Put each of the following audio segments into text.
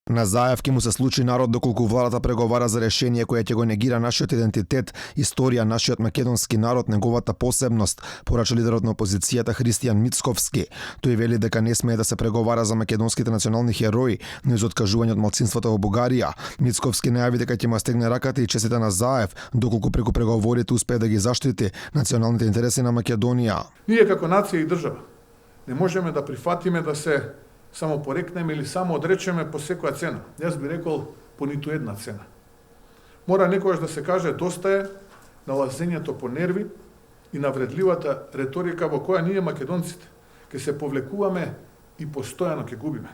На Заев ќе му се случи народ доколку владата преговара за решение кое ќе го негира нашиот идентитет, историја, нашиот македонски народ, неговата посебност, порача лидерот на опозицијата Христијан Мицковски. Тој вели дека не смее да се преговара за македонските национални херои, но и за откажување од малцинството во Бугарија. Мицковски најави дека ќе му стегне раката и честита на Заев, доколку преку преговорите успее да ги заштити националните интереси на Македонија. Ние како нација и држава не можеме да прифатиме да се само порекнеме или само одречеме по секоја цена. Јас би рекол по ниту една цена. Мора некогаш да се каже доста е на лазењето по нерви и на вредливата реторика во која ние македонците ќе се повлекуваме и постојано ќе губиме.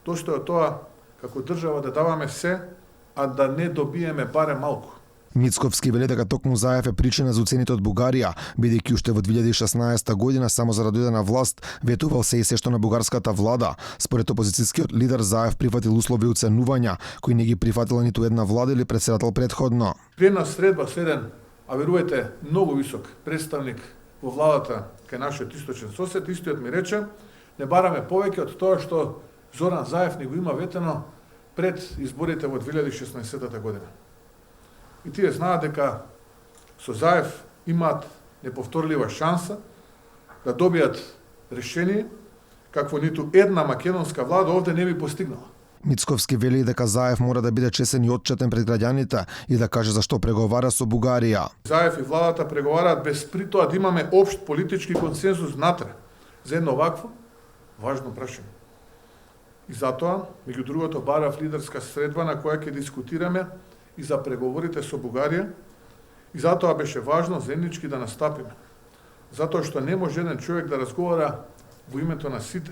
Доста е тоа како држава да даваме се, а да не добиеме барем малку. Мицковски вели дека токму Заев е причина за уцените од Бугарија, бидејќи уште во 2016 година само за да дојде на власт ветувал се и се што на бугарската влада. Според опозицијскиот лидер Заев прифатил услови уценувања кои не ги прифатила ниту една влада или претседател претходно. Една средба следен, а верувате, многу висок представник во владата кај нашиот источен сосед, истиот ми рече, не бараме повеќе од тоа што Зоран Заев не го има ветено пред изборите во 2016 година. И тие знаат дека со Заев имаат неповторлива шанса да добијат решение какво ниту една македонска влада овде не би постигнала. Мицковски вели дека Заев мора да биде чесен и отчетен пред граѓаните и да каже зашто преговара со Бугарија. Заев и владата преговараат без при тоа да имаме општ политички консензус внатре за едно вакво важно прашање. И затоа, меѓу другото, барав лидерска средба на која ќе дискутираме и за преговорите со Бугарија, и затоа беше важно заеднички да настапиме. Затоа што не може еден човек да разговара во името на сите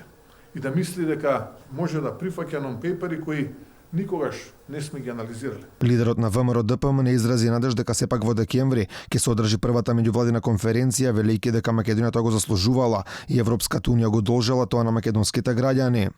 и да мисли дека може да прифаќа нон-пейпери кои никогаш не сме ги анализирали. Лидерот на ВМРО ДПМН изрази надеж дека сепак во декември ќе се одржи првата меѓувладина конференција, велејќи дека Македонија тоа го заслужувала и Европската унија го должела тоа на македонските граѓани.